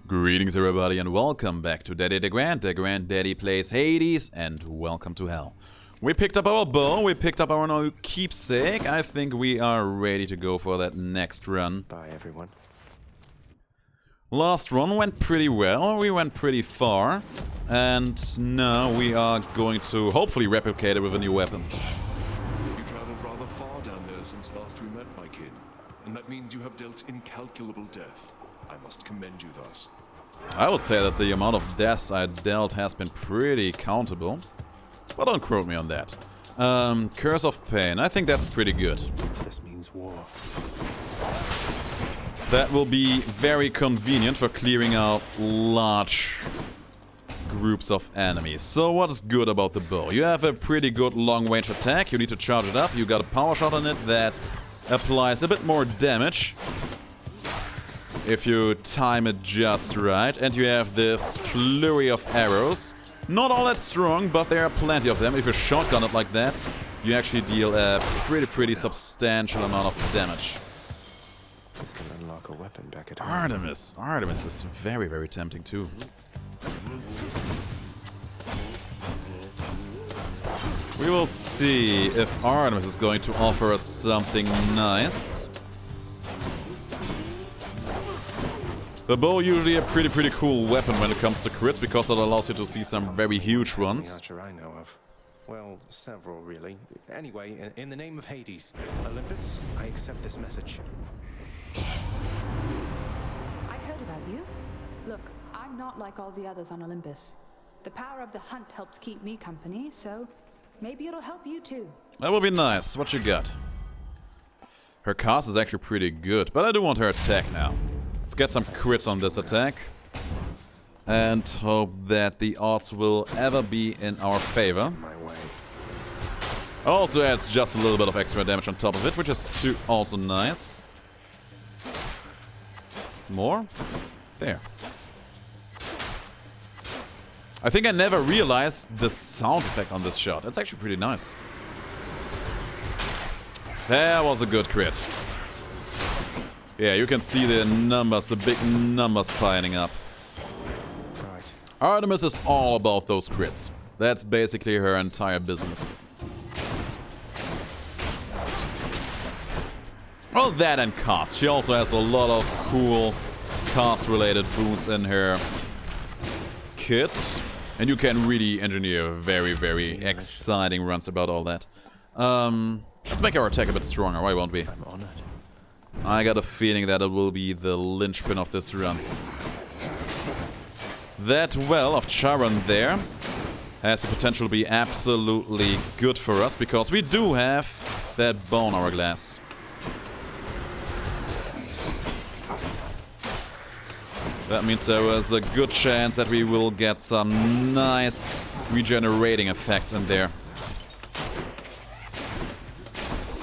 Greetings everybody and welcome back to Daddy DeGrand. DeGrand Daddy plays Hades and welcome to hell. We picked up our bow, we picked up our new keepsake. I think we are ready to go for that next run. Bye everyone. Last run went pretty well, we went pretty far. And now we are going to hopefully replicate it with a new weapon. You traveled rather far down there since last we met, my kid. And that means you have dealt incalculable death. I must commend you thus. I would say that the amount of deaths I dealt has been pretty countable. But don't quote me on that. Curse of Pain, I think that's pretty good. This means war. That will be very convenient for clearing out large groups of enemies. So what's good about the bow? You have a pretty good long-range attack, you need to charge it up, you got a power shot on it that applies a bit more damage if you time it just right, and you have this flurry of arrows. Not all that strong, but there are plenty of them. If you shotgun it like that, you actually deal a pretty substantial amount of damage. This can unlock a weapon back at home. Artemis. Artemis is very tempting too. We will see if Artemis is going to offer us something nice. The bow usually a pretty cool weapon when it comes to crits, because it allows you to see some very huge ones. Archer I know of. Well, several really. Anyway, in the name of Hades, Olympus, I accept this message. I heard about you. Look, I'm not like all the others on Olympus. The power of the hunt helps keep me company, so maybe it'll help you too. That will be nice. What you got? Her cast is actually pretty good, but I do want her attack now. Let's get some crits on this attack. And hope that the odds will ever be in our favor. My way. Also adds just a little bit of extra damage on top of it, which is also nice. More? There. I think I never realized the sound effect on this shot. It's actually pretty nice. That was a good crit. Yeah, you can see the numbers, the big numbers piling up. Right. Artemis is all about those crits. That's basically her entire business. Well, that and cast. She also has a lot of cool cast-related boons in her kit. And you can really engineer very exciting runs about all that. Let's make our attack a bit stronger, why won't we? I'm honored. I got a feeling that it will be the linchpin of this run. That well of Charon there has the potential to be absolutely good for us, because we do have that bone hourglass. That means there is a good chance that we will get some nice regenerating effects in there.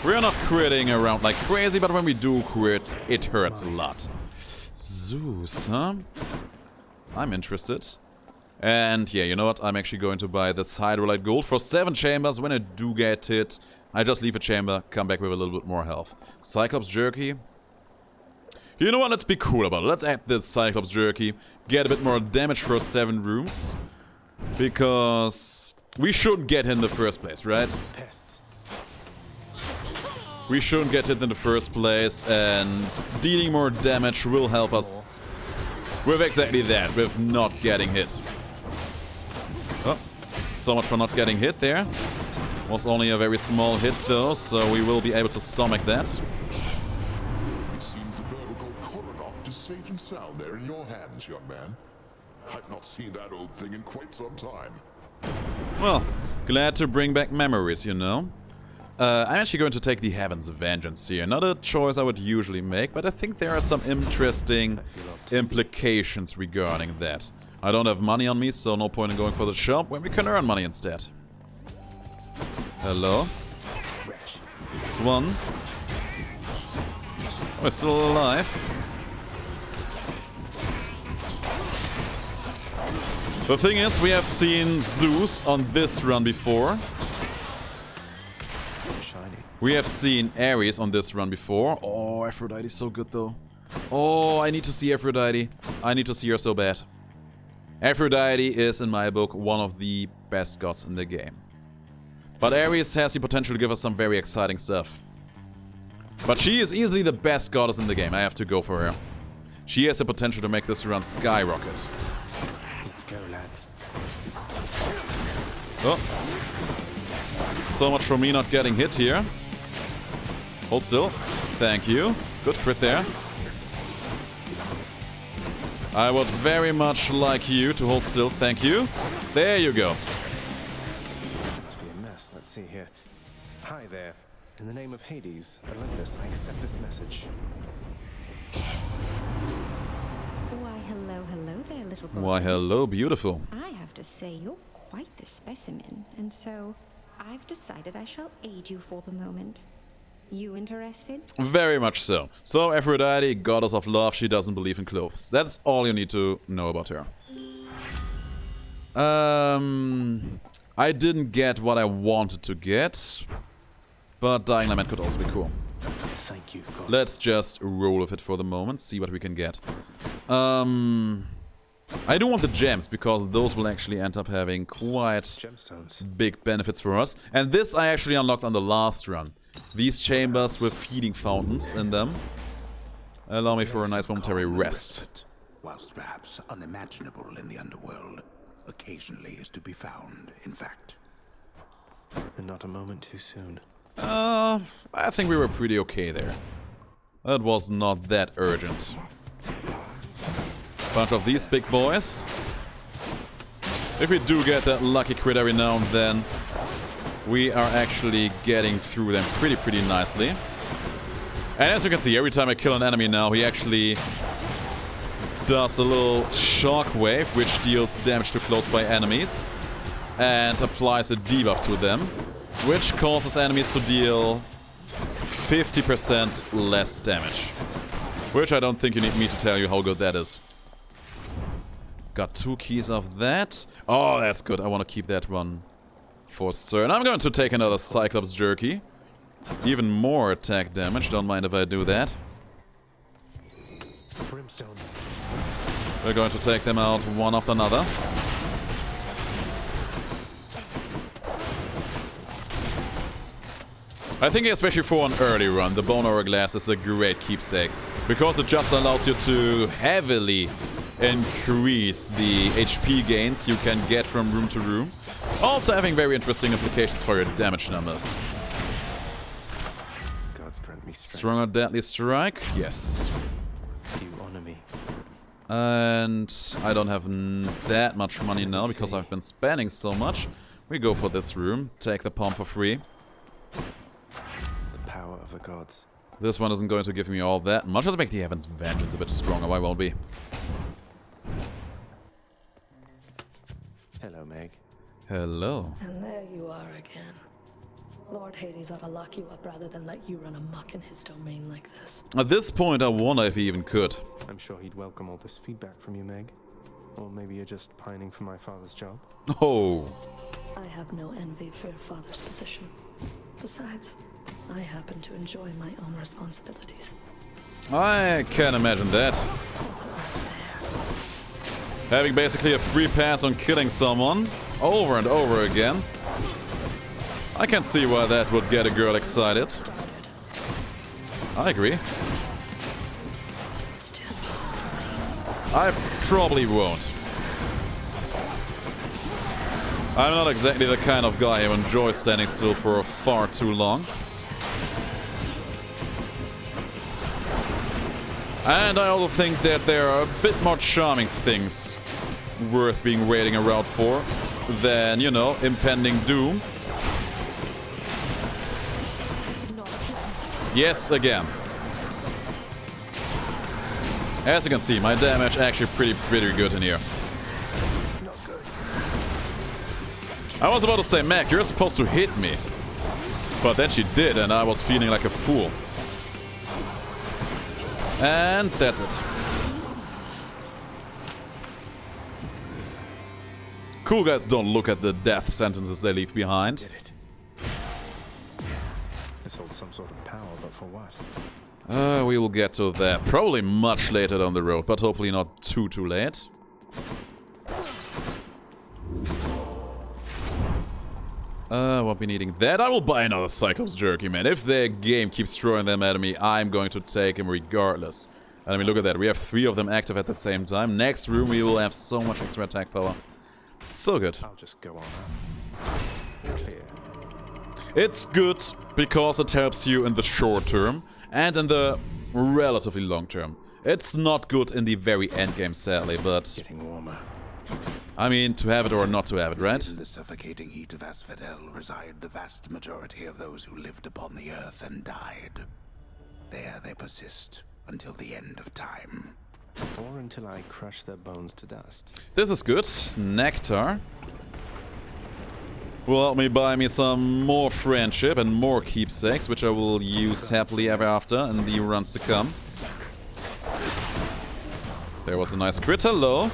We're not critting around like crazy, but when we do crit, it hurts a lot. Zeus, huh? I'm interested. And yeah, you know what? I'm actually going to buy this Hydrolite Gold for 7 chambers. When I do get it, I just leave a chamber, come back with a little bit more health. Cyclops Jerky. You know what? Let's be cool about it. Let's add this Cyclops Jerky. Get a bit more damage for 7 rooms. Because we shouldn't get hit in the first place, right? Pests. We shouldn't get hit in the first place, and dealing more damage will help us with exactly that, with not getting hit. Oh, so much for not getting hit there. Was only a very small hit though, so we will be able to stomach that. It seems the vertical Coronach is safe and sound there in your hands, young man. I've not seen that old thing in quite some time. Well, glad to bring back memories, you know. I'm actually going to take the Heaven's Vengeance here. Not a choice I would usually make, but I think there are some interesting implications regarding that. I don't have money on me, so no point in going for the shop when we can earn money instead. Hello? It's one. We're still alive. The thing is, we have seen Zeus on this run before. We have seen Ares on this run before. Oh, Aphrodite is so good though. Oh, I need to see Aphrodite. I need to see her so bad. Aphrodite is, in my book, one of the best gods in the game. But Ares has the potential to give us some very exciting stuff. But she is easily the best goddess in the game. I have to go for her. She has the potential to make this run skyrocket. Let's go, lads. Oh. So much for me not getting hit here. Hold still. Thank you. Good crit there. I would very much like you to hold still. Thank you. There you go. Must be a mess. Let's see here. Hi there. In the name of Hades, Olympus, I accept this message. Why, hello there, little boy. Why, hello, beautiful. I have to say, you're quite the specimen, and so I've decided I shall aid you for the moment. You interested? Very much so. So, Aphrodite, goddess of love, she doesn't believe in clothes. That's all you need to know about her. I didn't get what I wanted to get, but Dying Lament could also be cool. Thank you, gods. Let's just roll with it for the moment, see what we can get. I do want the gems, because those will actually end up having quite Gemstones. big benefits for us. And this I actually unlocked on the last run. These chambers with feeding fountains in them allow me for a nice momentary rest. Whilst perhaps unimaginable in the underworld, occasionally is to be found, in fact. And not a moment too soon. I think we were pretty okay there. That was not that urgent. Bunch of these big boys. If we do get that lucky crit every now and then, we are actually getting through them pretty nicely. And as you can see, every time I kill an enemy now, he actually does a little shockwave, which deals damage to close by enemies, and applies a debuff to them, which causes enemies to deal 50% less damage. Which I don't think you need me to tell you how good that is. Got 2 keys of that. Oh, that's good. I want to keep that one for certain. I'm going to take another Cyclops Jerky. Even more attack damage. Don't mind if I do that. Brimstones. We're going to take them out one after another. I think especially for an early run, the Bone Hourglass is a great keepsake. Because it just allows you to heavily increase the HP gains you can get from room to room. Also having very interesting implications for your damage numbers. Gods grant me strength. Stronger Deadly Strike? Yes. You honor me. And I don't have that much money now because I've been spending so much. We go for this room. Take the palm for free. The power of the gods. This one isn't going to give me all that much. Let's make the Heaven's Vengeance a bit stronger. Why won't we? Hello, Meg. Hello. And there you are again. Lord Hades ought to lock you up rather than let you run amok in his domain like this. At this point, I wonder if he even could. I'm sure he'd welcome all this feedback from you, Meg. Or maybe you're just pining for my father's job. Oh. I have no envy for your father's position. Besides, I happen to enjoy my own responsibilities. I can imagine that. Having basically a free pass on killing someone over and over again. I can see why that would get a girl excited. I agree. I probably won't. I'm not exactly the kind of guy who enjoys standing still for far too long. And I also think that there are a bit more charming things worth being waiting around for than, you know, impending doom. Yes, again. As you can see, my damage actually pretty good in here. I was about to say, Mac, you're supposed to hit me. But then she did, and I was feeling like a fool. And that's it. Cool guys don't look at the death sentences they leave behind. Did it. This holds some sort of power, but for what? We will get to that probably much later down the road, but hopefully not too late. Won't be needing that. I will buy another Cyclops Jerky, man. If the game keeps throwing them at me, I'm going to take them regardless. And I mean, look at that. We have 3 of them active at the same time. Next room, we will have so much extra attack power. So good. I'll just go on up. Clear. It's good because it helps you in the short term and in the relatively long term. It's not good in the very end game, sadly, but Getting warmer. I mean, to have it or not to have it, right? In the suffocating heat of Asphodel reside the vast majority of those who lived upon the earth and died. There they persist until the end of time. Or until I crush their bones to dust. This is good. Nectar. Will help me buy me some more friendship and more keepsakes, which I will use happily ever after in the runs to come. There was a nice crit. Hello.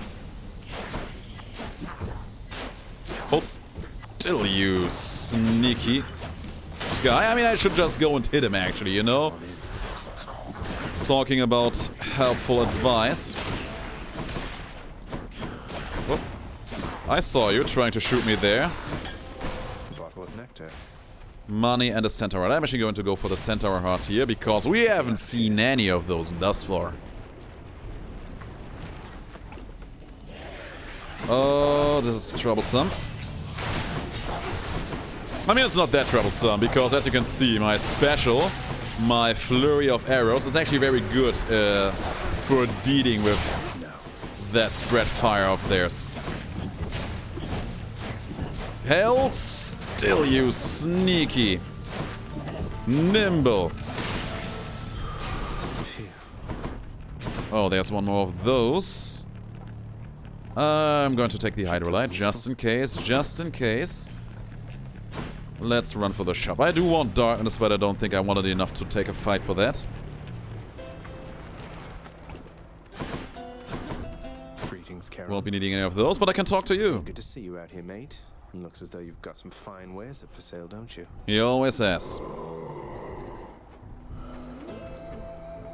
Hold still, you sneaky guy. I mean, I should just go and hit him, actually, you know? Talking about helpful advice. Oh, I saw you trying to shoot me there. Bottle of nectar. Money and a centaur heart. I'm actually going to go for the centaur heart here because we haven't seen any of those thus far. Oh, this is troublesome. I mean, it's not that troublesome because, as you can see, my special, my flurry of arrows, is actually very good for dealing with that spread fire of theirs. Held still, you sneaky, nimble. Oh, there's one more of those. I'm going to take the Hydrolite just in case, just in case. Let's run for the shop. I do want darkness, but I don't think I wanted enough to take a fight for that. Greetings, Carol. Won't be needing any of those, but I can talk to you. Good to see you out here, mate. Looks as though you've got some fine wares up for sale, don't you? He always has.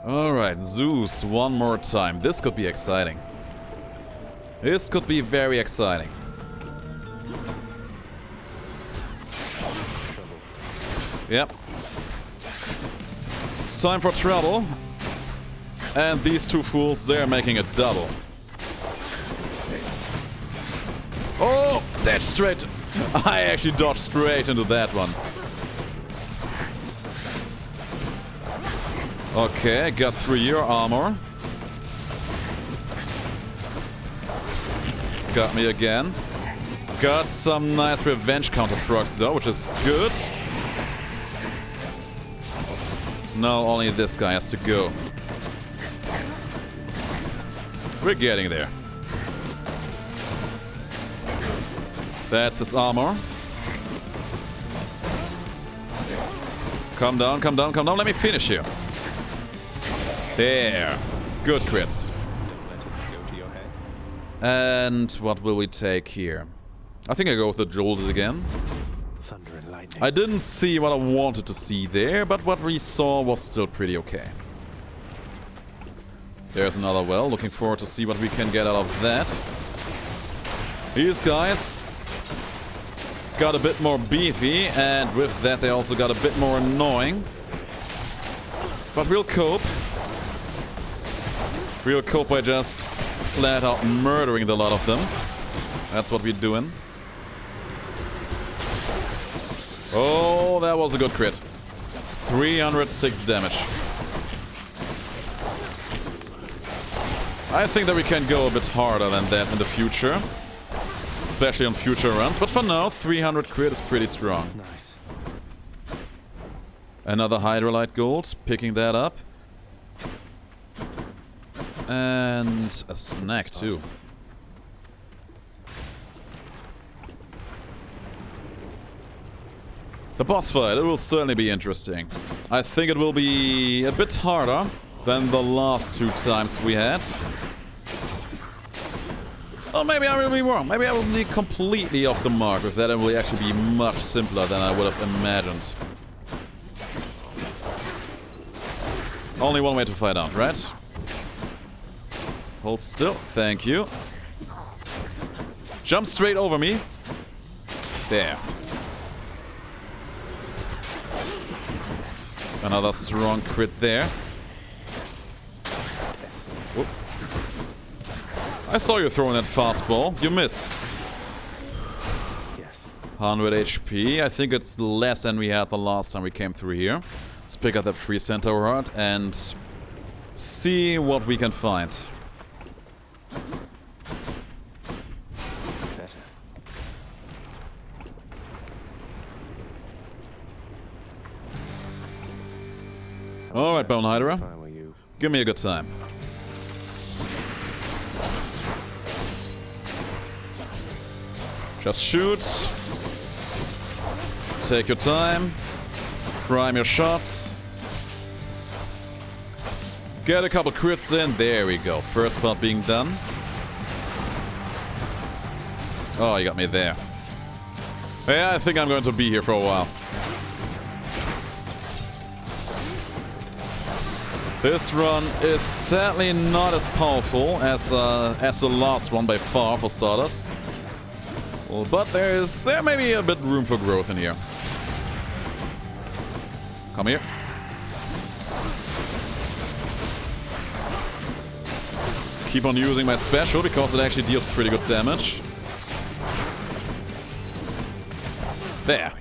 Alright, Zeus, one more time. This could be exciting. This could be very exciting. Yep. It's time for trouble. And these two fools, they're making a double. Oh, that's straight. I actually dodged straight into that one. Okay, got through your armor. Got me again. Got some nice revenge counter procs though, which is good. Now only this guy has to go. We're getting there. That's his armor. Come down, come down, come down. Let me finish you. There. Good crits. Don't let it go to your head. And what will we take here? I think I go with the Jolted again. Thunder and lightning. I didn't see what I wanted to see there, but what we saw was still pretty okay. There's another well. Looking forward to see what we can get out of that. These guys got a bit more beefy, and with that they also got a bit more annoying. But we'll cope. We'll cope by just flat out murdering the lot of them. That's what we're doing. Oh, that was a good crit. 306 damage. I think that we can go a bit harder than that in the future. Especially on future runs. But for now, 300 crit is pretty strong. Nice. Another Hydrolite gold. Picking that up. And a snack too. The boss fight, it will certainly be interesting. I think it will be a bit harder than the last 2 times we had. Or maybe I will be wrong. Maybe I will be completely off the mark with that. It will actually be much simpler than I would have imagined. Only one way to fight out, right? Hold still. Thank you. Jump straight over me. There. Another strong crit there. Whoop. I saw you throwing that fastball. You missed. Yes. 100 HP. I think it's less than we had the last time we came through here. Let's pick up that free centaur heart and see what we can find. Better. Alright, Bone Hydra. If I were you. Give me a good time. Just shoot. Take your time. Prime your shots. Get a couple crits in. There we go. First part being done. Oh, you got me there. Yeah, I think I'm going to be here for a while. This run is sadly not as powerful as the last one by far, for starters. Well, but there may be a bit room for growth in here. Come here. Keep on using my special because it actually deals pretty good damage. There.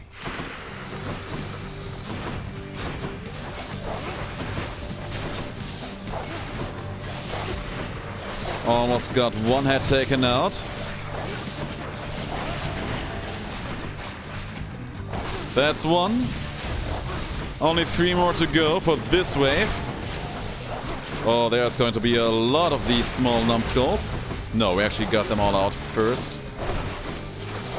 Almost got one head taken out. That's one. Only 3 more to go for this wave. Oh, there's going to be a lot of these small numbskulls. No, we actually got them all out first.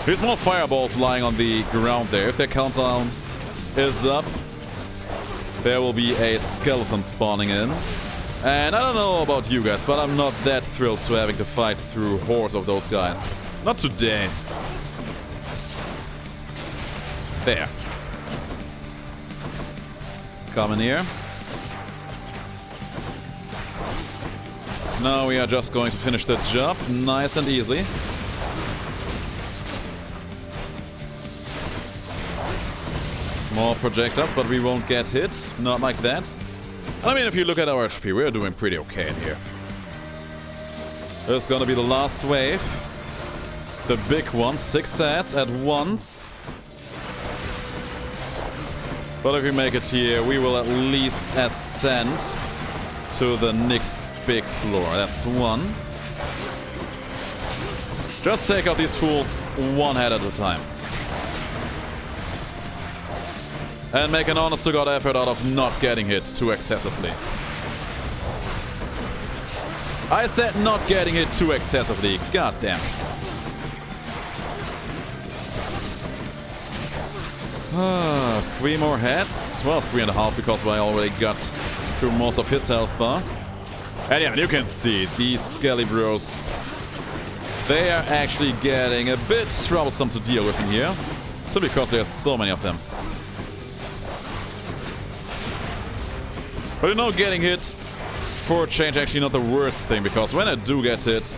There's more fireballs lying on the ground there. If their countdown is up, there will be a skeleton spawning in. And I don't know about you guys, but I'm not that thrilled to having to fight through hordes of those guys. Not today. There. Come in here. Now we are just going to finish the job. Nice and easy. More projectiles, but we won't get hit. Not like that. I mean, if you look at our HP, we're doing pretty okay in here. This is gonna be the last wave. The big one, 6 sets at once. But if we make it here, we will at least ascend to the next big floor. That's one. Just take out these fools one head at a time. And make an honest-to-God effort out of not getting hit too excessively. I said not getting hit too excessively. God damn. 3 more heads. Well, 3.5 because I already got through most of his health bar. And yeah, you can see these skelly bros. They are actually getting a bit troublesome to deal with in here. Still because there's so many of them. But you know, getting hit for a change actually not the worst thing, because when I do get hit,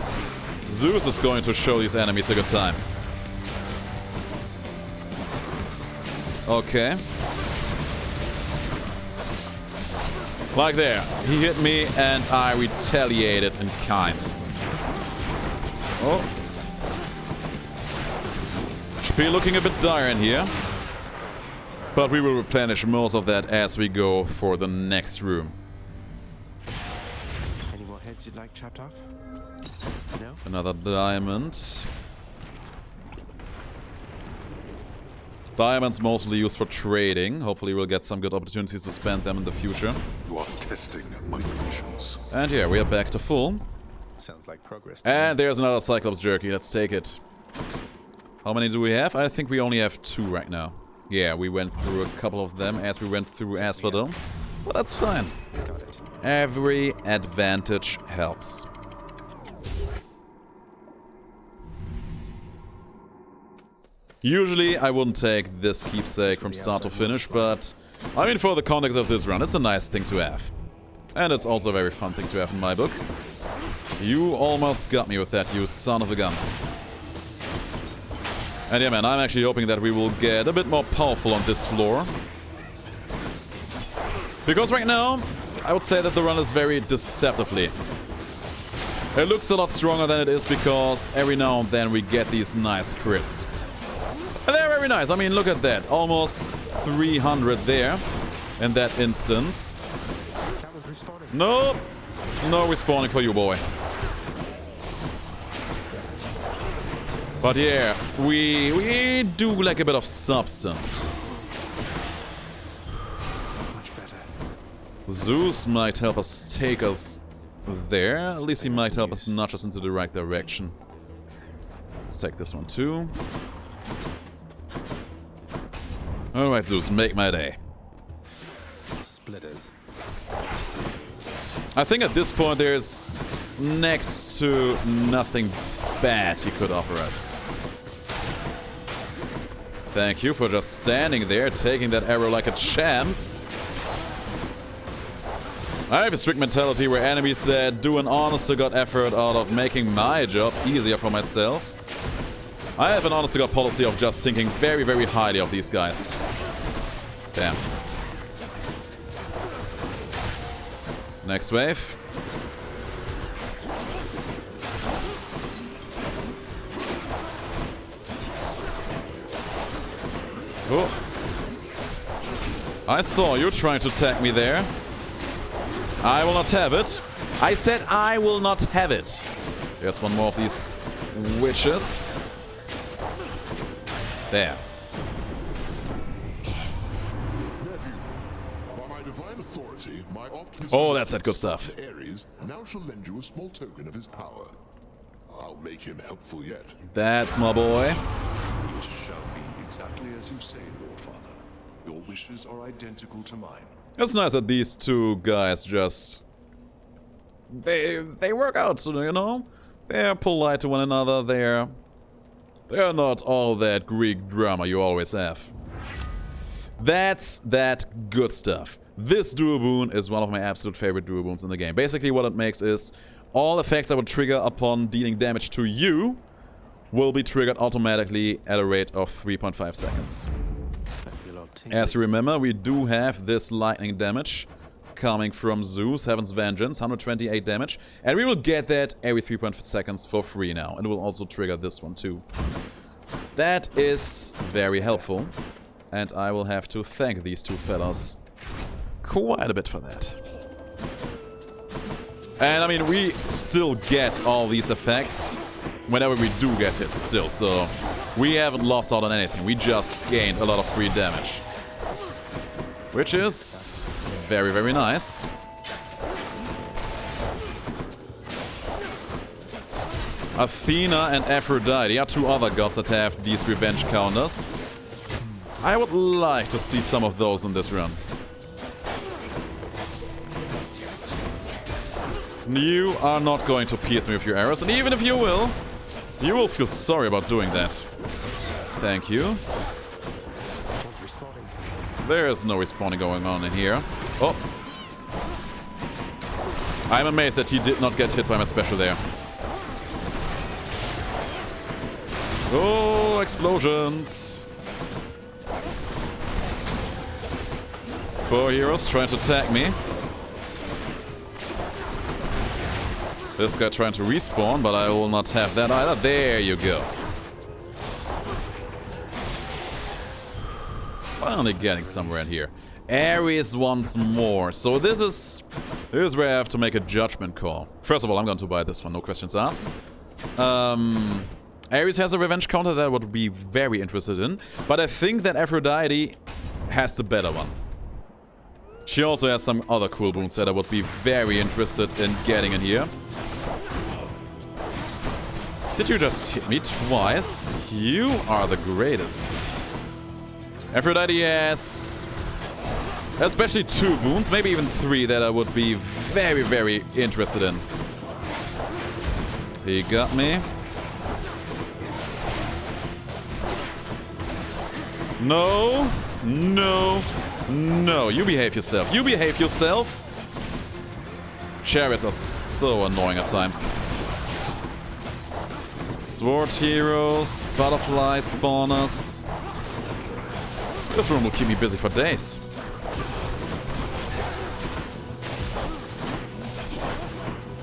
Zeus is going to show these enemies a good time. Okay. Like there. He hit me and I retaliated in kind. Oh. HP looking a bit dire in here. But we will replenish most of that as we go for the next room. Any more heads you'd like chopped off? No? Another diamond. Diamonds mostly used for trading. Hopefully we'll get some good opportunities to spend them in the future. You are testing my patience. And yeah, we are back to full. Sounds like progress to me. And there's another Cyclops jerky. Let's take it. How many do we have? I think we only have 2 right now. Yeah, we went through a couple of them as we went through Asphodel. But that's fine. Got it. Every advantage helps. Usually I wouldn't take this keepsake from start to finish, but I mean, for the context of this run, it's a nice thing to have. And it's also a very fun thing to have in my book. You almost got me with that, you son of a gun. And yeah, man, I'm actually hoping that we will get a bit more powerful on this floor. Because right now, I would say that the run is very deceptively. It looks a lot stronger than it is because every now and then we get these nice crits. And they're very nice. I mean, look at that. Almost 300 there in that instance. Nope. No respawning for you, boy. But yeah, we do like a bit of substance. Much better. Zeus might help us take us there. At least he might help us nudge us into the right direction. Let's take this one too. Alright, Zeus, make my day. Splitters. I think at this point there's next to nothing bad he could offer us. Thank you for just standing there, taking that arrow like a champ. I have a strict mentality where enemies that do an honest-to-God effort out of making my job easier for myself. I have an honest-to-God policy of just thinking very, very highly of these guys. Damn. Next wave. Oh. I saw you trying to attack me there. I will not have it. I said I will not have it. There's one more of these witches. There. Nephew, by my divine authority, my Oh, that's that good stuff. Ares now shall lend you a small token of his power. I'll make him helpful yet. That's my boy. It shall be exactly as you say, Lord Father. Your wishes are identical to mine. It's nice that these two guys just... They work out, you know? They're polite to one another, they're not all that Greek drama you always have. That's that good stuff. This duo boon is one of my absolute favorite duo boons in the game. Basically what it makes is all effects I would trigger upon dealing damage to you will be triggered automatically at a rate of 3.5 seconds. As you remember, we do have this lightning damage coming from Zeus, Heaven's Vengeance, 128 damage. And we will get that every 3.5 seconds for free now. And it will also trigger this one too. That is very helpful. And I will have to thank these two fellas quite a bit for that. And I mean, we still get all these effects whenever we do get hit still. So we haven't lost out on anything. We just gained a lot of free damage. Which is very, very nice. Athena and Aphrodite are two other gods that have these revenge counters. I would like to see some of those in this run. You are not going to pierce me with your arrows, and even if you will feel sorry about doing that. Thank you. There is no respawning going on in here. Oh. I'm amazed that he did not get hit by my special there. Oh, explosions. 4 heroes trying to attack me. This guy trying to respawn, but I will not have that either. There you go. Finally getting somewhere in here. Ares once more. So this is where I have to make a judgment call. First of all, I'm going to buy this one, no questions asked. Ares has a revenge counter that I would be very interested in, but I think that Aphrodite has the better one. She also has some other cool boons that I would be very interested in getting in here. Did you just hit me twice? You are the greatest. Aphrodite has especially 2 boons, maybe even 3 that I would be very, very interested in. He got me. No, no, no. You behave yourself. You behave yourself. chariots are so annoying at times. Sword heroes, butterfly spawners. This room will keep me busy for days.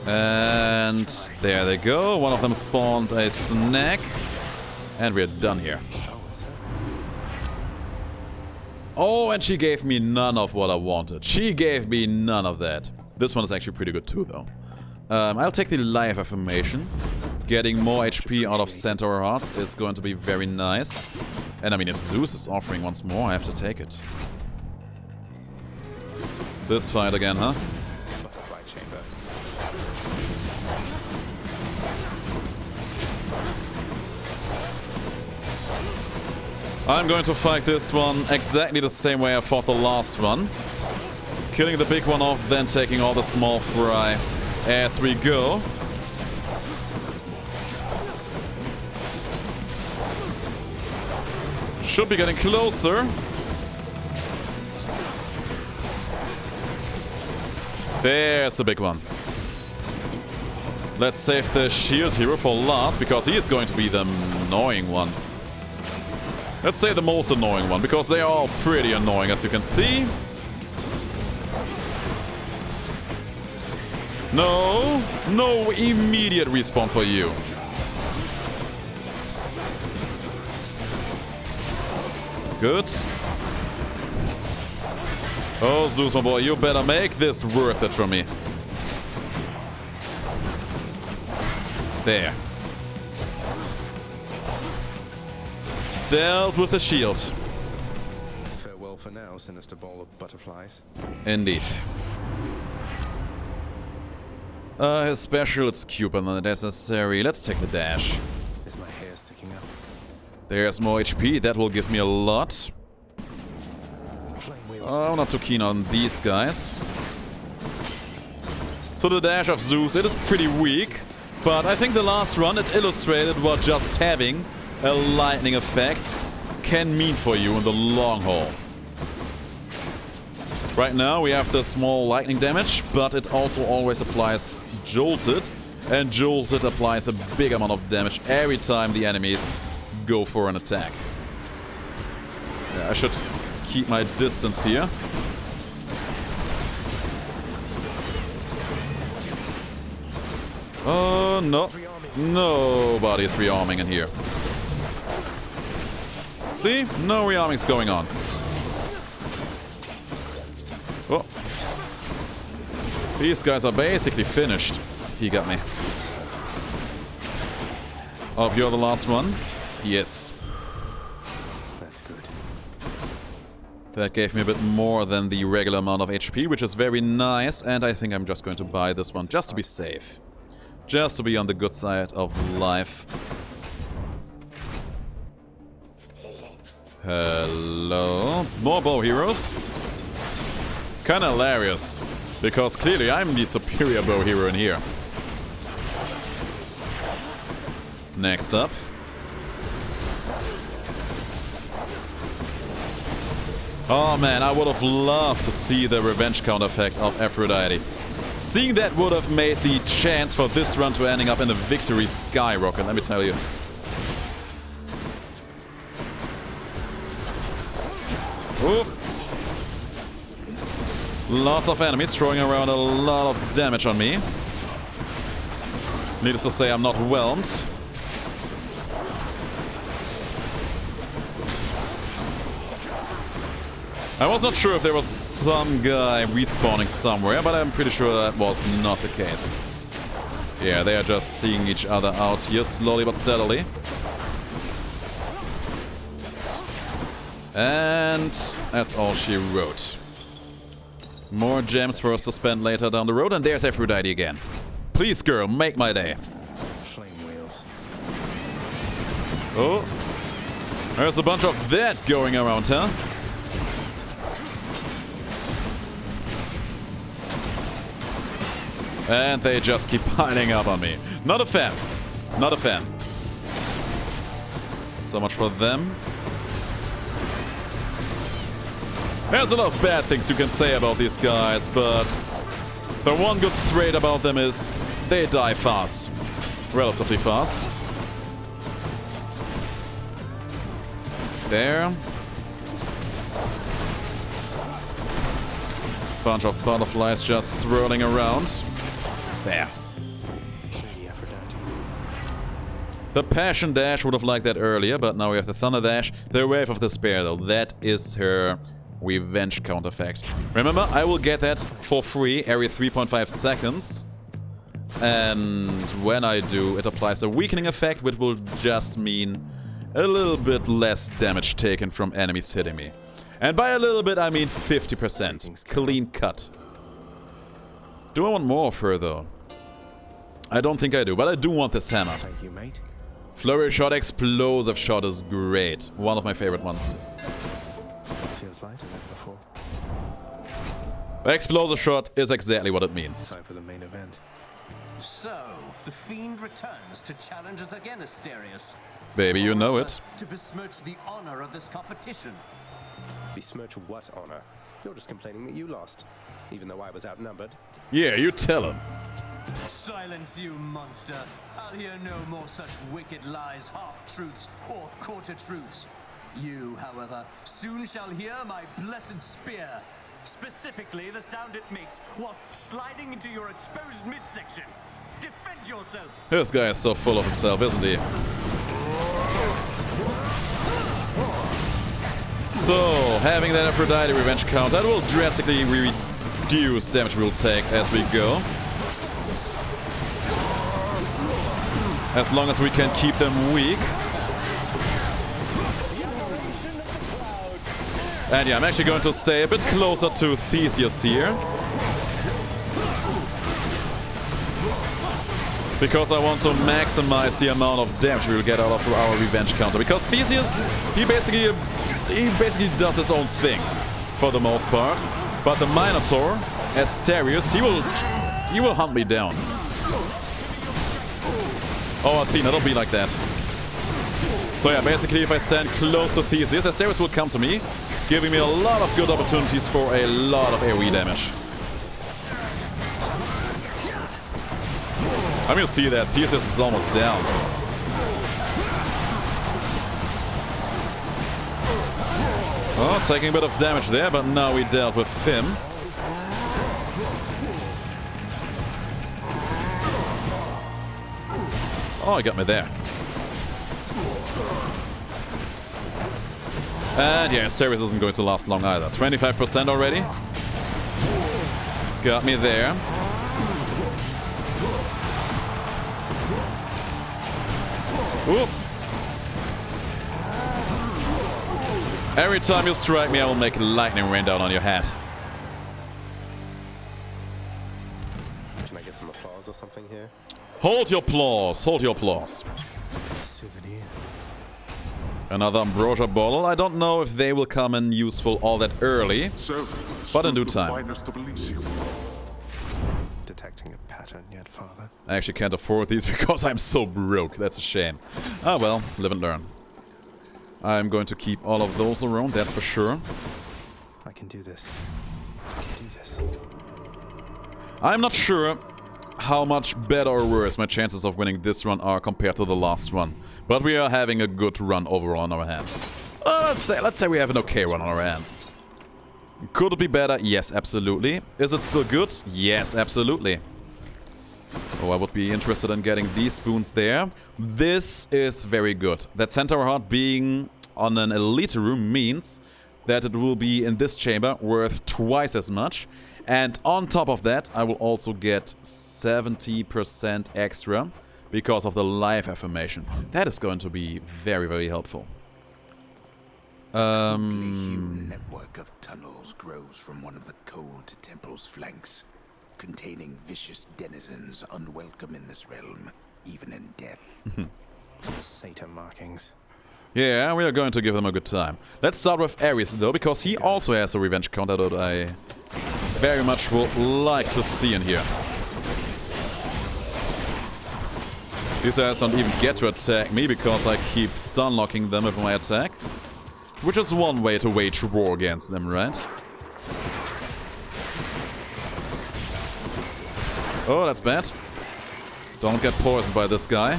And there they go. One of them spawned a snack. And we're done here. Oh, and she gave me none of what I wanted. She gave me none of that. This one is actually pretty good too, though. I'll take the life affirmation. Getting more HP out of Centaur Hearts is going to be very nice. And I mean, if Zeus is offering once more, I have to take it. This fight again, huh? Butterfly chamber. I'm going to fight this one exactly the same way I fought the last one. Killing the big one off, then taking all the small fry as we go. Should be getting closer. There's a big one. Let's save the shield hero for last, because he is going to be the annoying one. Let's say the most annoying one, because they are all pretty annoying, as you can see. No, no immediate respawn for you. Good. Oh, Zeus, my boy, you better make this worth it for me. There. Dealt with the shield. Farewell for now, sinister ball of butterflies. Indeed. His special, it's cuter than necessary. Let's take the dash. Is my hair sticking up? There's more HP, that will give me a lot. Flame wheels. I'm not too keen on these guys. So the dash of Zeus, it is pretty weak. But I think the last run, it illustrated what just having a lightning effect can mean for you in the long haul. Right now we have the small lightning damage, but it also always applies Jolted. And Jolted applies a big amount of damage every time the enemies go for an attack. Yeah, I should keep my distance here. Oh, no. Nobody's rearming in here. See? No rearming's going on. Oh. These guys are basically finished. He got me. Oh, you're the last one? Yes. That's good. That gave me a bit more than the regular amount of HP, which is very nice. And I think I'm just going to buy this one just to be safe. Just to be on the good side of life. Hello. More bow heroes. Kinda hilarious. Because clearly I'm the superior bow hero in here. Next up. Oh man, I would have loved to see the revenge count effect of Aphrodite. Seeing that would have made the chance for this run to ending up in a victory skyrocket, let me tell you. Ooh. Lots of enemies throwing around a lot of damage on me. Needless to say, I'm not whelmed. I was not sure if there was some guy respawning somewhere, but I'm pretty sure that was not the case. Yeah, they are just seeing each other out here, slowly but steadily. And that's all she wrote. More gems for us to spend later down the road, and there's Aphrodite again. Please, girl, make my day. Flame wheels. Oh, there's a bunch of that going around, huh? And they just keep piling up on me. Not a fan. Not a fan. So much for them. There's a lot of bad things you can say about these guys, but The one good trait about them is they die fast. Relatively fast. There. Bunch of butterflies just swirling around. There. The Passion Dash would have liked that earlier, but now we have the Thunder Dash. The Wave of Despair, though, that is her Revenge count effect. Remember, I will get that for free every 3.5 seconds. And when I do, it applies a weakening effect, which will just mean a little bit less damage taken from enemies hitting me. And by a little bit, I mean 50%. Clean cut. Do I want more of her, though? I don't think I do, but I do want this hammer. Thank you, mate. Flurry Shot, Explosive Shot is great. One of my favorite ones. Feels lighter than before. Explosive Shot is exactly what it means. Time for the main event. So, the Fiend returns to challenge us again, Asterius. Baby, you know it. To besmirch the honor of this competition. Besmirch what honor? You're just complaining that you lost, even though I was outnumbered. Yeah, you tell him. Silence, you monster. I'll hear no more such wicked lies, half-truths, or quarter-truths. You, however, soon shall hear my blessed spear. Specifically, the sound it makes whilst sliding into your exposed midsection. Defend yourself! This guy is so full of himself, isn't he? So, having that Aphrodite Revenge count, that will drastically reduce damage we will take as we go. As long as we can keep them weak. And yeah, I'm actually going to stay a bit closer to Theseus here. Because I want to maximize the amount of damage we will get out of our revenge counter. Because Theseus, he basically does his own thing for the most part. But the Minotaur, Asterius, he will hunt me down. Oh, Athena, don't be like that. So yeah, basically if I stand close to Theseus, Asterius will come to me, giving me a lot of good opportunities for a lot of AoE damage. I mean, you'll see that Theseus is almost down. Oh, taking a bit of damage there, but now we dealt with him. Oh, he got me there. And yeah, Asterius isn't going to last long either. 25% already. Got me there. Whoop. Every time you strike me, I will make lightning rain down on your head. Can I get some applause or something here? Hold your applause. Hold your applause. Souvenir. Another ambrosia bottle. I don't know if they will come in useful all that early, So, but in due the time. finest of Elysium. Detecting a pattern yet, Father? I actually can't afford these because I'm so broke. That's a shame. Ah well, live and learn. I'm going to keep all of those around, that's for sure. I can do this. I can do this. I'm not sure how much better or worse my chances of winning this run are compared to the last one. But we are having a good run overall on our hands. Let's say we have an okay run on our hands. Could it be better? Yes, absolutely. Is it still good? Yes, absolutely. Oh, I would be interested in getting these spoons there. This is very good. That Centaur Heart being on an elite room means that it will be in this chamber worth twice as much. And on top of that, I will also get 70% extra because of the life affirmation. That is going to be very, very helpful. A hewn network of tunnels grows from one of the cold temple's flanks, containing vicious denizens unwelcome in this realm, even in death. Satan markings. Yeah, we are going to give them a good time. Let's start with Ares though, because he also has a revenge counter that I very much would like to see in here. These guys don't even get to attack me because I keep stun locking them with my attack. Which is one way to wage war against them, right? Oh, that's bad. Don't get poisoned by this guy.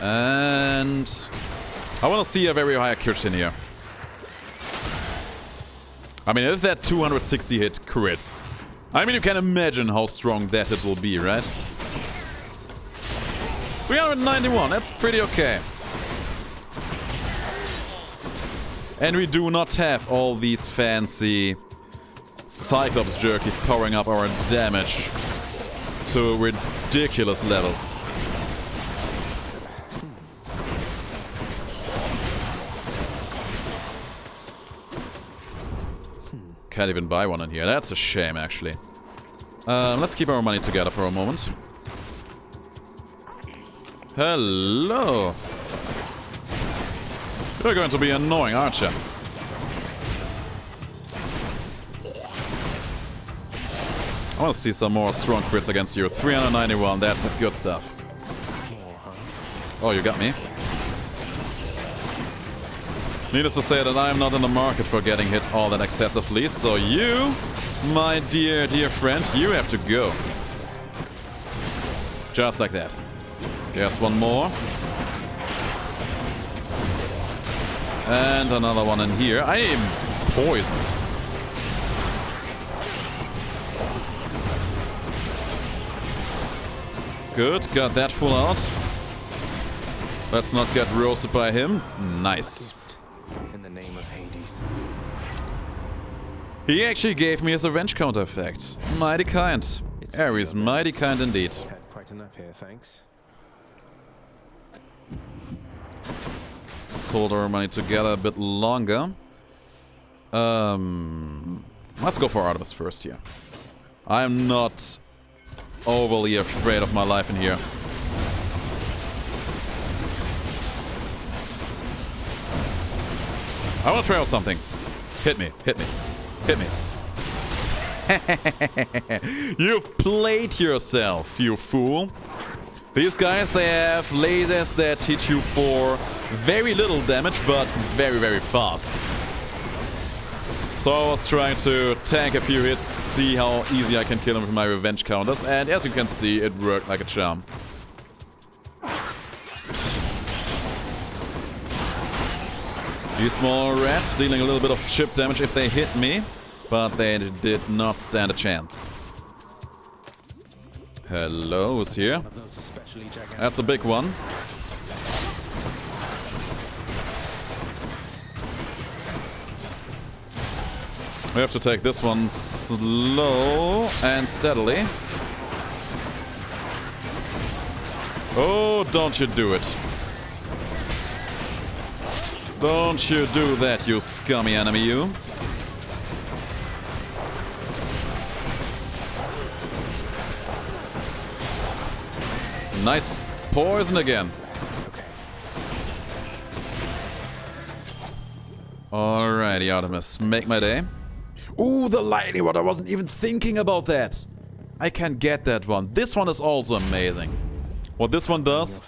And I want to see a very high accuracy in here. I mean, if that 260 hit crits, I mean, you can imagine how strong that hit will be, right? 391, that's pretty okay. And we do not have all these fancy Cyclops jerkies powering up our damage to ridiculous levels. Can't even buy one in here. That's a shame, actually. Let's keep our money together for a moment. Hello! You're going to be annoying, aren't you? I want to see some more strong crits against you. 391, that's good stuff. Oh, you got me. Needless to say that I'm not in the market for getting hit all that excessively, so you, my dear, dear friend, you have to go. Just like that. There's one more. And another one in here. I am poisoned. Good, got that full out. Let's not get roasted by him. Nice. In the name of Hades. He actually gave me his revenge counter effect. Mighty kind. Ares, mighty kind indeed. Had quite enough here, thanks. Let's hold our money together a bit longer. Let's go for Artemis first here. I'm not overly afraid of my life in here. I want to try out something. Hit me, hit me, hit me. You've played yourself, you fool. These guys, they have lasers that hit you for very little damage, but very, very fast. So I was trying to tank a few hits, see how easy I can kill him with my revenge counters, and as you can see, it worked like a charm. These small rats dealing a little bit of chip damage if they hit me, but they did not stand a chance. Hello, who's here? That's a big one. We have to take this one slow and steadily. Oh, don't you do it. Don't you do that, you scummy enemy, you. Nice. Poison again. Okay. Alrighty, Artemis. Make my day. Ooh, the lightning rod. I wasn't even thinking about that. I can get that one. This one is also amazing. What this one does,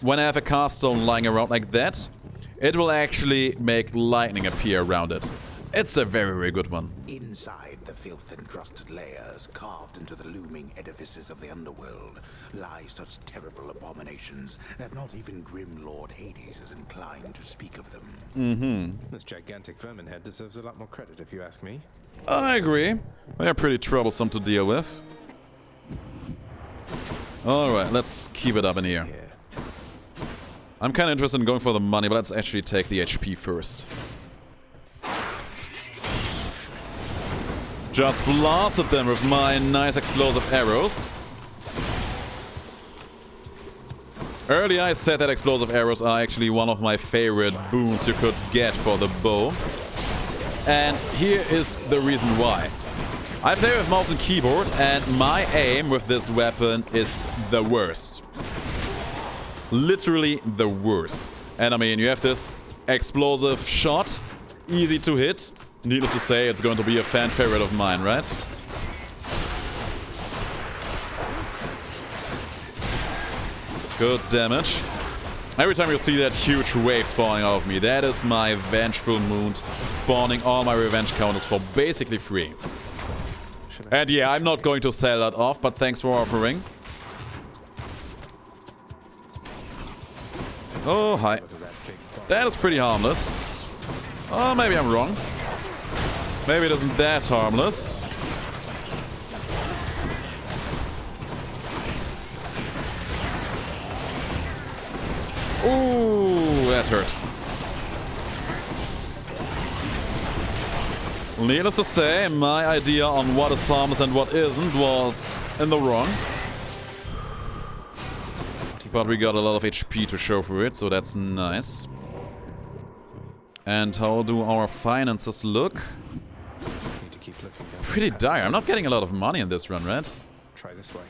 when I have a cast stone lying around like that, it will actually make lightning appear around it. It's a very, very good one. Inside the filth-encrusted layers, carved into the looming edifices of the underworld, lie such terrible abominations that not even grim Lord Hades is inclined to speak of them. Mm-hmm. This gigantic vermin head deserves a lot more credit, if you ask me. I agree. They're pretty troublesome to deal with. Alright, let's keep it up in here. I'm kind of interested in going for the money, but let's actually take the HP first. Just blasted them with my nice explosive arrows. Earlier I said that explosive arrows are actually one of my favorite boons you could get for the bow. And here is the reason why. I play with mouse and keyboard, and my aim with this weapon is the worst. Literally the worst. And I mean, you have this explosive shot, easy to hit. Needless to say, it's going to be a fan favorite of mine, right? Good damage. Every time you see that huge wave spawning out of me, that is my vengeful mood spawning all my revenge counters for basically free. And yeah, I'm not going to sell that off, but thanks for offering. Oh, hi. That is pretty harmless. Oh, maybe I'm wrong. Maybe it isn't that harmless. Ooh, that hurt. Needless to say, my idea on what is harmless and what isn't was in the wrong. But we got a lot of HP to show for it, so that's nice. And how do our finances look? Need to keep looking down Pretty this dire. I'm not path. getting a lot of money in this run, right? Try this way.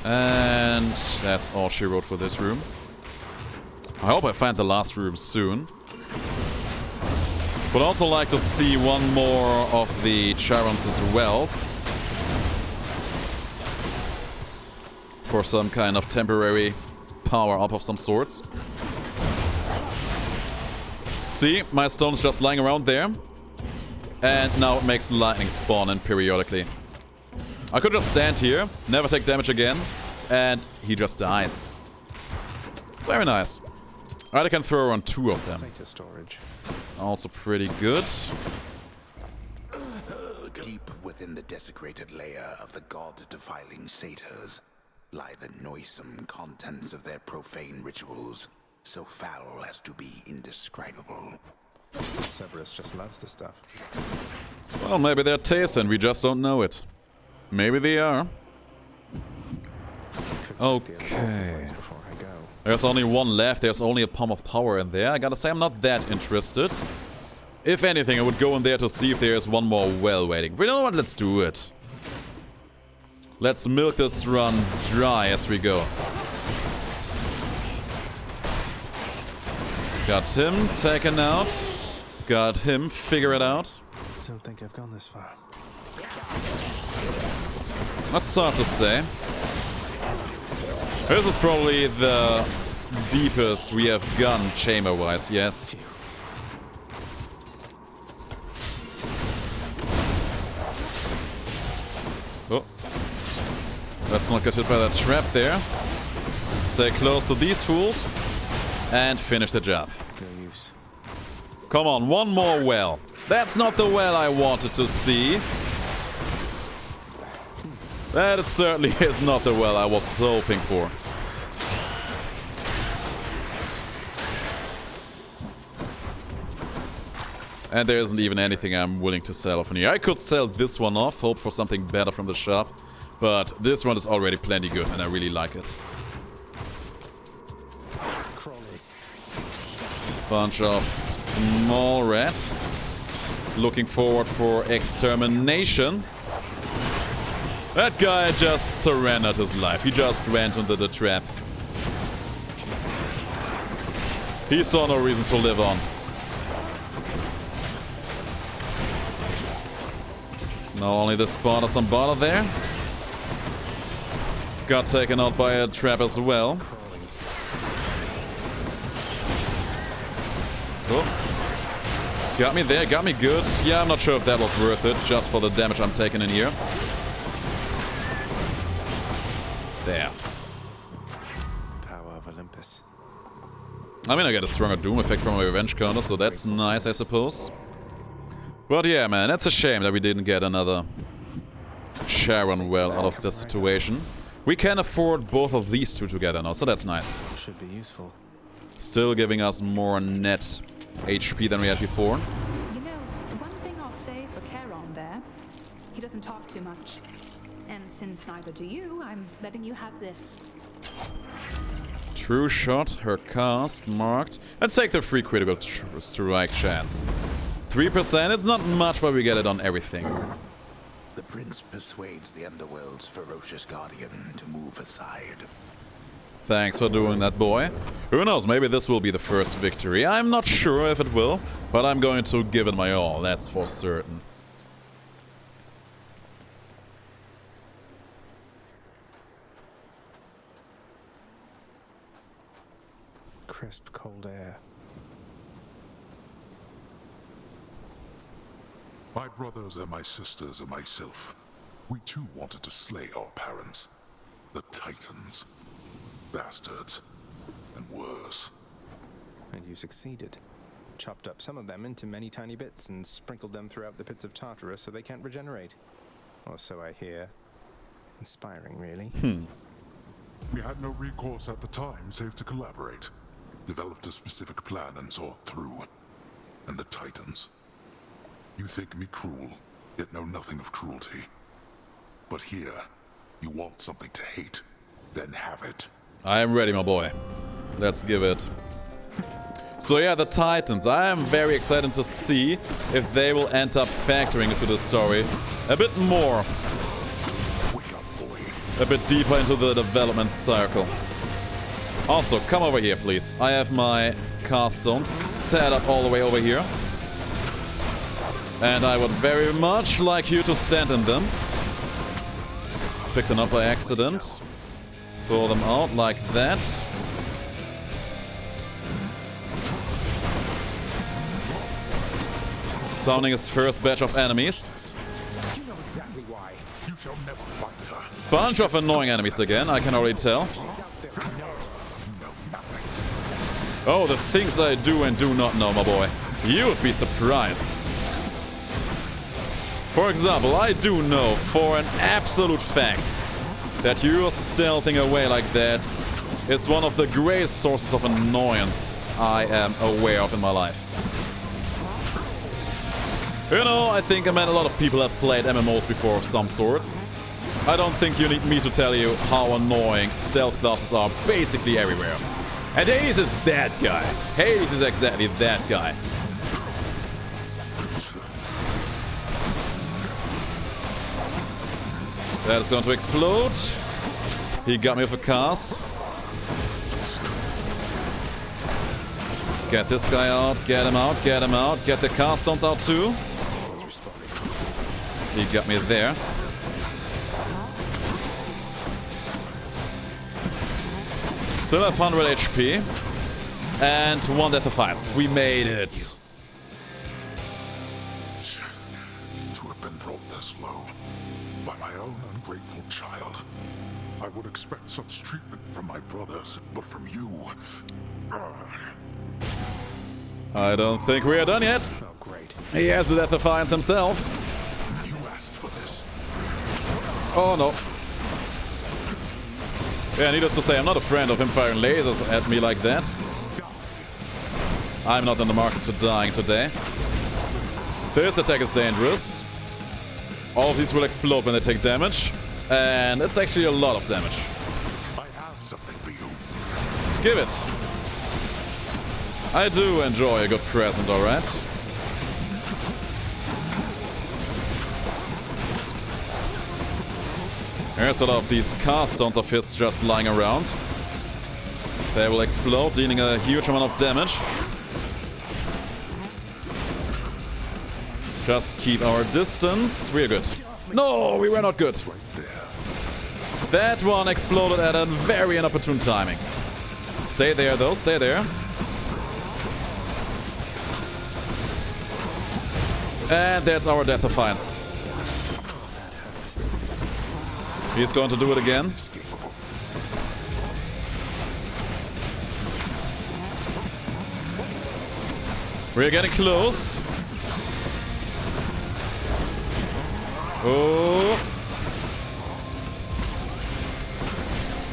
And that's all she wrote for this room. I hope I find the last room soon. Would also like to see one more of the Charon's wells. For some kind of temporary power up of some sorts. See, my stone's just lying around there. And now it makes lightning spawn in periodically. I could just stand here, never take damage again, and he just dies. It's very nice. Alright, I can throw around 2 of them. Satyr storage. It's also pretty good. Deep within the desecrated layer of the god-defiling satyrs lie the noisome contents of their profane rituals, so foul as to be indescribable. Cerberus just loves the stuff. Well, maybe they're tastes and we just don't know it. Maybe they are. Could check the other Okay. ways before I go. There's only one left. There's only a palm of power in there. I gotta say, I'm not that interested. If anything, I would go in there to see if there's one more well waiting. But you know what? Let's do it. Let's milk this run dry as we go. Got him taken out. Got him figured out. Don't think I've gone this far. That's hard to say. This is probably the deepest we have gone chamber-wise, yes. Oh. Let's not get hit by that trap there. Stay close to these fools. And finish the job. No use. Come on, one more well. That's not the well I wanted to see. That it certainly is not the well I was hoping for. And there isn't even anything I'm willing to sell off in here. I could sell this one off, hope for something better from the shop. But this one is already plenty good and I really like it. Crawlers. Bunch of small rats. Looking forward for extermination. That guy just surrendered his life. He just went into the trap. He saw no reason to live on. Now only the spawn of some bother there. Got taken out by a trap as well. Oh. Got me there, got me good. Yeah, I'm not sure if that was worth it, just for the damage I'm taking in here. There. Power of Olympus. I mean, I get a stronger Doom effect from my revenge counter, so that's nice, I suppose. But yeah, man, it's a shame that we didn't get another Charon well out of this situation. We can afford both of these two together now, so that's nice. Should be useful. Still giving us more net HP than we had before. You know, one thing I'll say for Charon there, he doesn't talk too much. And since neither do you, I'm letting you have this. True shot, her cast, marked. Let's take the free critical strike chance. 3%, it's not much, but we get it on everything. The prince persuades the underworld's ferocious guardian to move aside. Thanks for doing that, boy. Who knows, maybe this will be the first victory. I'm not sure if it will, but I'm going to give it my all, that's for certain. crisp, cold air. My brothers and my sisters and myself, we too wanted to slay our parents. The Titans. Bastards. And worse. And you succeeded. Chopped up some of them into many tiny bits and sprinkled them throughout the pits of Tartarus so they can't regenerate. Or so I hear. Inspiring, really. We had no recourse at the time save to collaborate. Developed a specific plan and saw it through. And the Titans. You think me cruel, yet know nothing of cruelty. But here, you want something to hate, then have it. I am ready, my boy. Let's give it. So yeah, the Titans. I am very excited to see if they will end up factoring into the story a bit more. A bit deeper into the development circle. Also, come over here, please. I have my cast stones set up all the way over here. And I would very much like you to stand in them. Pick them up by accident. Throw them out like that. Sounding his first batch of enemies. You know exactly why. You shall never find her. Bunch of annoying enemies again, I can already tell. She's out there. Who knows? You know nothing. Oh, the things I do and do not know, my boy. You would be surprised. For example, I do know for an absolute fact that you stealthing away like that is one of the greatest sources of annoyance I am aware of in my life. You know, I think a lot of people have played MMOs before of some sorts. I don't think you need me to tell you how annoying stealth classes are basically everywhere. And Hades is that guy. Hades is exactly that guy. That is going to explode. He got me with a cast. Get this guy out, get him out, get him out. Get the cast stones out too. He got me there. Still have 100 HP. And 1 death of fights. We made it. To have been brought this low by my own ungrateful child. I would expect such treatment from my brothers, but from you... I don't think we are done yet. Oh, great. He has the Death of Defiance himself. You asked for this. Oh no. Yeah, needless to say, I'm not a friend of him firing lasers at me like that. I'm not in the market to dying today. This attack is dangerous. All of these will explode when they take damage. And it's actually a lot of damage. I have something for you. Give it. I do enjoy a good present, alright? There's a lot of these cast stones of his just lying around. They will explode, dealing a huge amount of damage. Just keep our distance. We're good. No, we were not good. That one exploded at a very inopportune timing. Stay there though, stay there. And that's our Death of Defiance. He's going to do it again. We're getting close. Oh.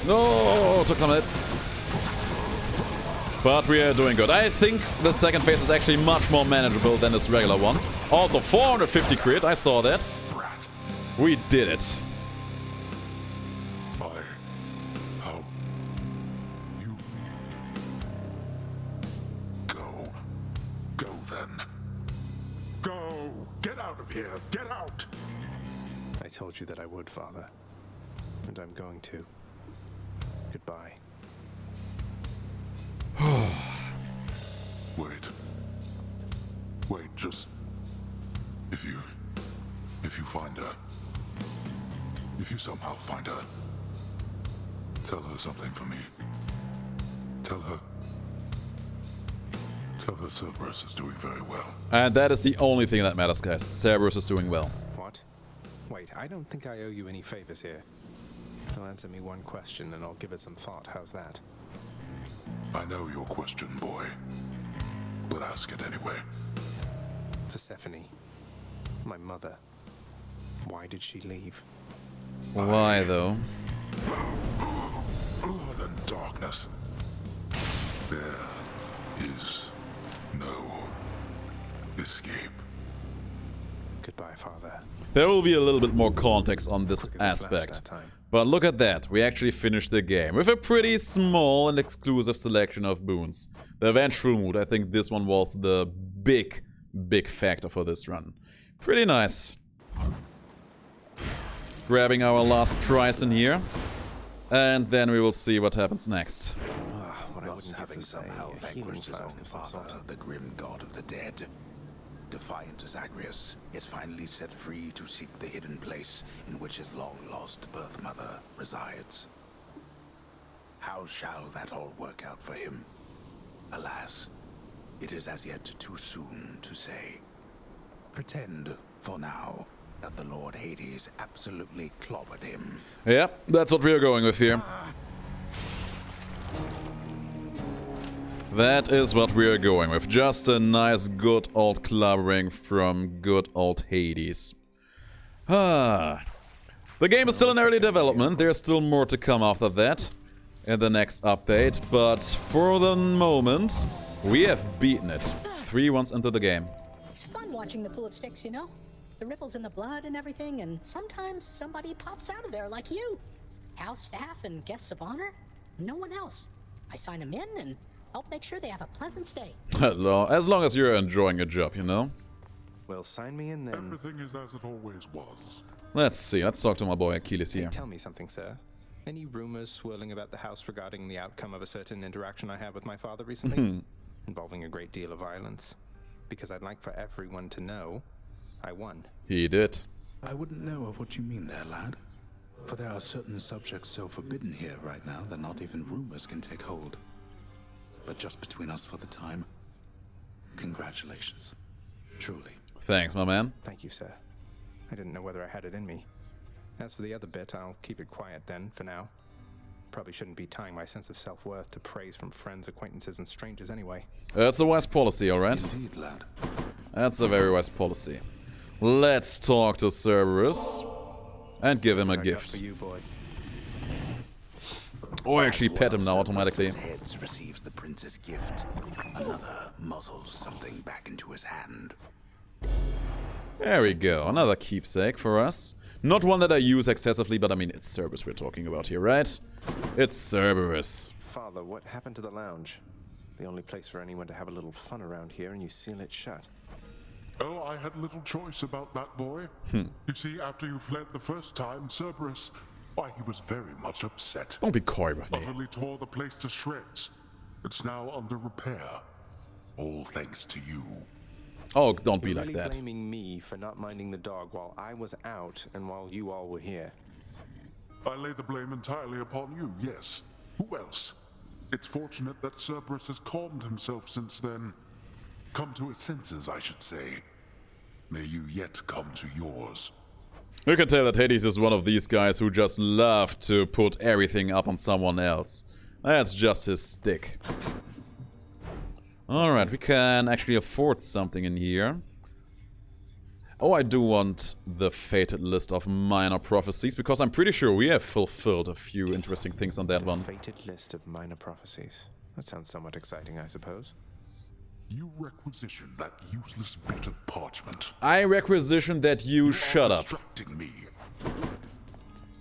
No, took some hit. But we are doing good. I think the second phase is actually much more manageable than this regular one. Also, 450 crit, I saw that. We did it. How you go. Go then. Go! Get out of here! Get out! I told you that I would, Father. And I'm going to. Goodbye. Wait, just... If you find her... If you somehow find her... Tell her something for me. Tell her Tell her Cerberus is doing very well. And that is the only thing that matters, guys. Cerberus is doing well. What? Wait, I don't think I owe you any favors here. You'll answer me one question and I'll give it some thought. How's that? I know your question, boy. But ask it anyway. Persephone, my mother. Why did she leave? Why, though? Blood and darkness. There is no escape. Goodbye, Father. There will be a little bit more context on this Quick as a flash aspect. that time. But look at that, we actually finished the game with a pretty small and exclusive selection of boons. The Vengeful Mood, I think this one was the big factor for this run. Pretty nice. Grabbing our last prize in here. And then we will see what happens next. What I Thus, wouldn't give having for, say, somehow a healing vanquished his own flask of some father, sort. the grim god of the dead, defiant as Agrius, is finally set free to seek the hidden place in which his long-lost birth mother resides. How shall that all work out for him? Alas, it is as yet too soon to say. Pretend, for now, that the Lord Hades absolutely clobbered him. Yeah, that's what we are going with here. That is what we are going with. Just a nice good old clobbering from good old Hades. The game is still in early development. There's still more to come after that in the next update. But for the moment, we have beaten it. 3 months into the game. It's fun watching the pool of sticks, you know? The ripples in the blood and everything, and sometimes somebody pops out of there like you. House staff and guests of honor, no one else. I sign them in and help make sure they have a pleasant stay. As long as you're enjoying your job, you know? Well, sign me in then. Everything is as it always was. Let's see, let's talk to my boy Achilles Hey, here. tell me something, sir. Any rumors swirling about the house regarding the outcome of a certain interaction I had with my father recently? Involving a great deal of violence. Because I'd like for everyone to know I won. He did. I wouldn't know of what you mean there, lad. For there are certain subjects so forbidden here right now that not even rumors can take hold. But just between us for the time, congratulations. Truly. Thanks, my man. Thank you, sir. I didn't know whether I had it in me. As for the other bit, I'll keep it quiet then, for now. Probably shouldn't be tying my sense of self-worth to praise from friends, acquaintances, and strangers anyway. That's a wise policy, alright? Indeed, lad. That's a very wise policy. Let's talk to Cerberus and give him a I got gift. for you, boy. Or actually pet him now One of automatically. Cerberus's heads receives the prince's gift. Another muzzles something back into his hand. There we go, another keepsake for us. Not one that I use excessively, but I mean, it's Cerberus we're talking about here, right? It's Cerberus. Father, what happened to the lounge? The only place for anyone to have a little fun around here, and you seal it shut. Oh, I had little choice about that, boy. You see, after you fled the first time, Cerberus, why, he was very much upset. Don't be coy with me. Utterly tore the place to shreds. It's now under repair. All thanks to you. Oh, don't be You're like really that. blaming me for not minding the dog while I was out and while you all were here. I lay the blame entirely upon you, yes. Who else? It's fortunate that Cerberus has calmed himself since then. Come to his senses, I should say. May you yet come to yours. You can tell that Hades is one of these guys who just love to put everything up on someone else. That's just his stick. Alright, we can actually afford something in here. Oh, I do want the fated list of minor prophecies, because I'm pretty sure we have fulfilled a few interesting things on that one. Fated list of minor prophecies. That sounds somewhat exciting, I suppose. You requisition that useless bit of parchment. I requisition that you shut up. Distracting me.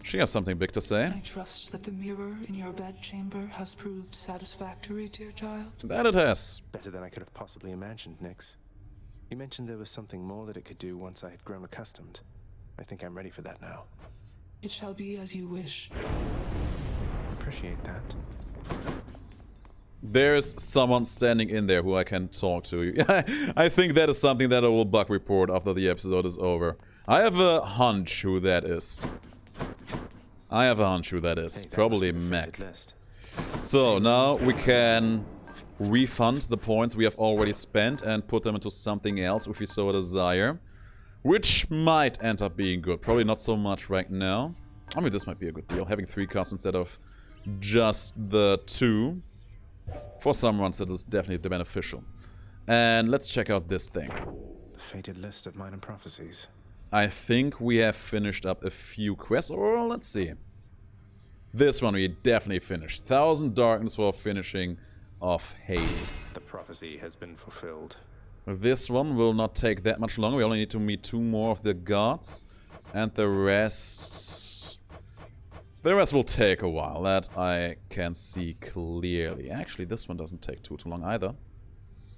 She has something big to say. I trust that the mirror in your bedchamber has proved satisfactory, dear child. That it has. Better than I could have possibly imagined, Nyx. You mentioned there was something more that it could do once I had grown accustomed. I think I'm ready for that now. It shall be as you wish. Appreciate that. There's someone standing in there who I can talk to. I think that is something that I will bug report after the episode is over. I have a hunch who that is. Hey, that Probably must be the Mac. fated list. So now we can refund the points we have already spent and put them into something else if we so desire. Which might end up being good. Probably not so much right now. I mean, this might be a good deal. Having 3 cards instead of just the 2. For some runs, that is definitely beneficial. And let's check out this thing. The fated list of minor prophecies. I think we have finished up a few quests. Or let's see. This one we definitely finished. 1000 Darkness for finishing of Hades. The prophecy has been fulfilled. This one will not take that much longer. We only need to meet 2 more of the gods. And the rest... The rest will take a while. That I can see clearly. Actually, this one doesn't take too long either.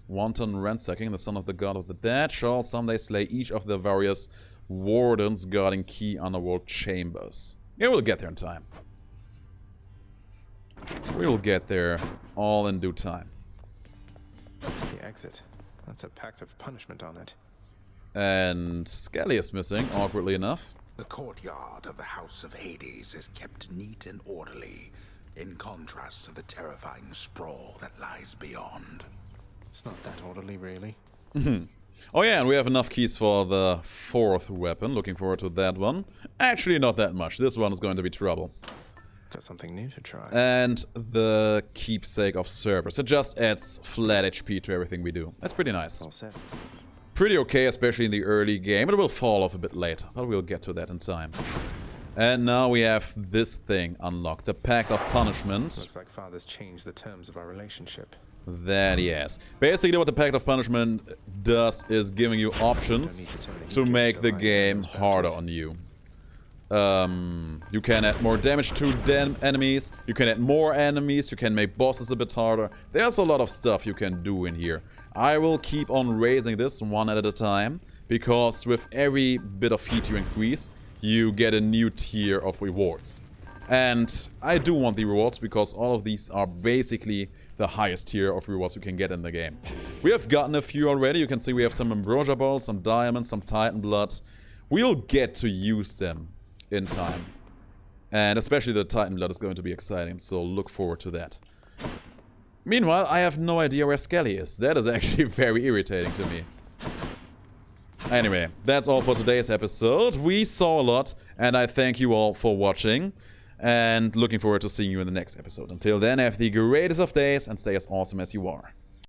Wanton ransacking, the son of the god of the dead, shall someday slay each of the various wardens guarding key underworld chambers. Yeah, we'll get there in time. We will get there all in due time. The exit. That's a pact of punishment on it. And Skelly is missing, awkwardly enough. The courtyard of the House of Hades is kept neat and orderly, in contrast to the terrifying sprawl that lies beyond. It's not that orderly, really. Oh yeah, and we have enough keys for the 4th weapon. Looking forward to that one. Actually, not that much. This one is going to be trouble. Got something new to try. And the Keepsake of Cerberus. It just adds flat HP to everything we do. That's pretty nice. All set. Pretty okay, especially in the early game. It will fall off a bit later, but we'll get to that in time. And now we have this thing unlocked. The Pact of Punishment. Looks like Father's changed the terms of our relationship. That he has. Basically what the Pact of Punishment does is giving you options to make the game harder on you. You can add more damage to enemies, you can add more enemies, you can make bosses a bit harder. There's a lot of stuff you can do in here. I will keep on raising this one at a time, because with every bit of heat you increase, you get a new tier of rewards. And I do want the rewards, because all of these are basically the highest tier of rewards you can get in the game. We have gotten a few already. You can see we have some Ambrosia Balls, some Diamonds, some Titan Blood. We'll get to use them in time. And especially the Titan Blood is going to be exciting, so look forward to that. Meanwhile, I have no idea where Skelly is. That is actually very irritating to me. Anyway, that's all for today's episode. We saw a lot, and I thank you all for watching. And looking forward to seeing you in the next episode. Until then, have the greatest of days and stay as awesome as you are.